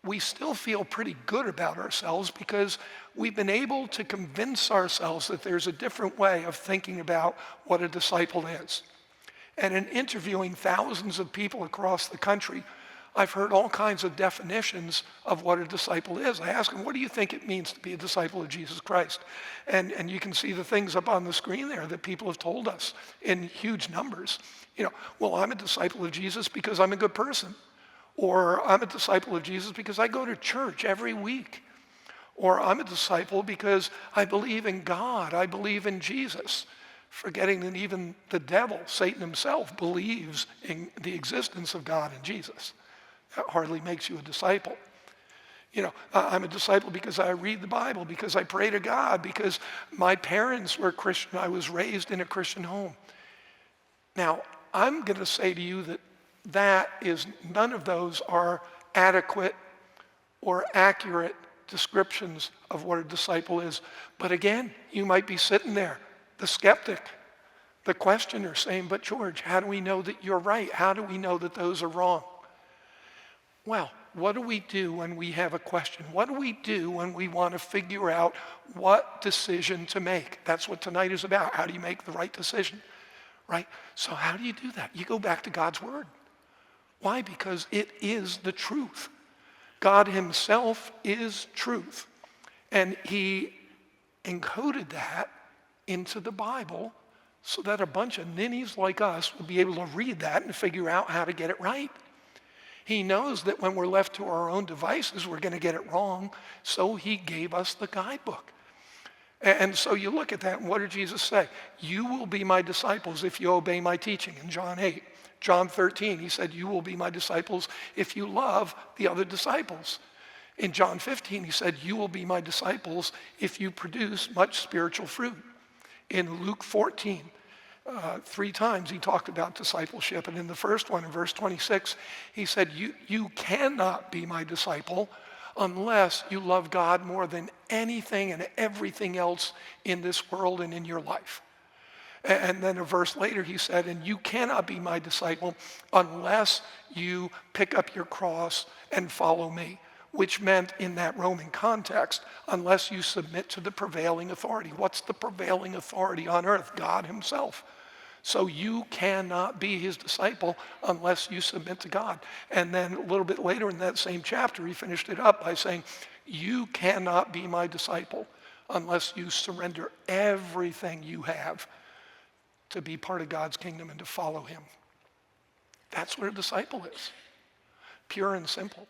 we still feel pretty good about ourselves because we've been able to convince ourselves that there's a different way of thinking about what a disciple is. And in interviewing thousands of people across the country, I've heard all kinds of definitions of what a disciple is. I ask them, what do you think it means to be a disciple of Jesus Christ? And you can see the things up on the screen there that people have told us in huge numbers. Well, I'm a disciple of Jesus because I'm a good person. Or I'm a disciple of Jesus because I go to church every week. Or I'm a disciple because I believe in God, I believe in Jesus. Forgetting that even the devil, Satan himself, believes in the existence of God and Jesus. That hardly makes you a disciple. I'm a disciple because I read the Bible, because I pray to God, because my parents were Christian. I was raised in a Christian home. Now, I'm going to say to you that none of those are adequate or accurate descriptions of what a disciple is. But again, you might be sitting there, the skeptic, the questioner, saying, but George, how do we know that you're right? How do we know that those are wrong? Well, what do we do when we have a question? What do we do when we want to figure out what decision to make? That's what tonight is about. How do you make the right decision? Right? So how do you do that? You go back to God's word. Why? Because it is the truth. God himself is truth. And he encoded that into the Bible so that a bunch of ninnies like us would be able to read that and figure out how to get it right. He knows that when we're left to our own devices, we're going to get it wrong, so he gave us the guidebook. And so you look at that, and what did Jesus say? You will be my disciples if you obey my teaching in John 8. John 13, he said, you will be my disciples if you love the other disciples. In John 15, he said, you will be my disciples if you produce much spiritual fruit. In Luke 14, 3 times he talked about discipleship. And in the first one, in verse 26, he said, you cannot be my disciple unless you love God more than anything and everything else in this world and in your life. And then a verse later he said, and you cannot be my disciple unless you pick up your cross and follow me, which meant in that Roman context, unless you submit to the prevailing authority. What's the prevailing authority on earth? God himself. So you cannot be his disciple unless you submit to God. And then a little bit later in that same chapter, he finished it up by saying, you cannot be my disciple unless you surrender everything you have to be part of God's kingdom and to follow him. That's what a disciple is. Pure and simple.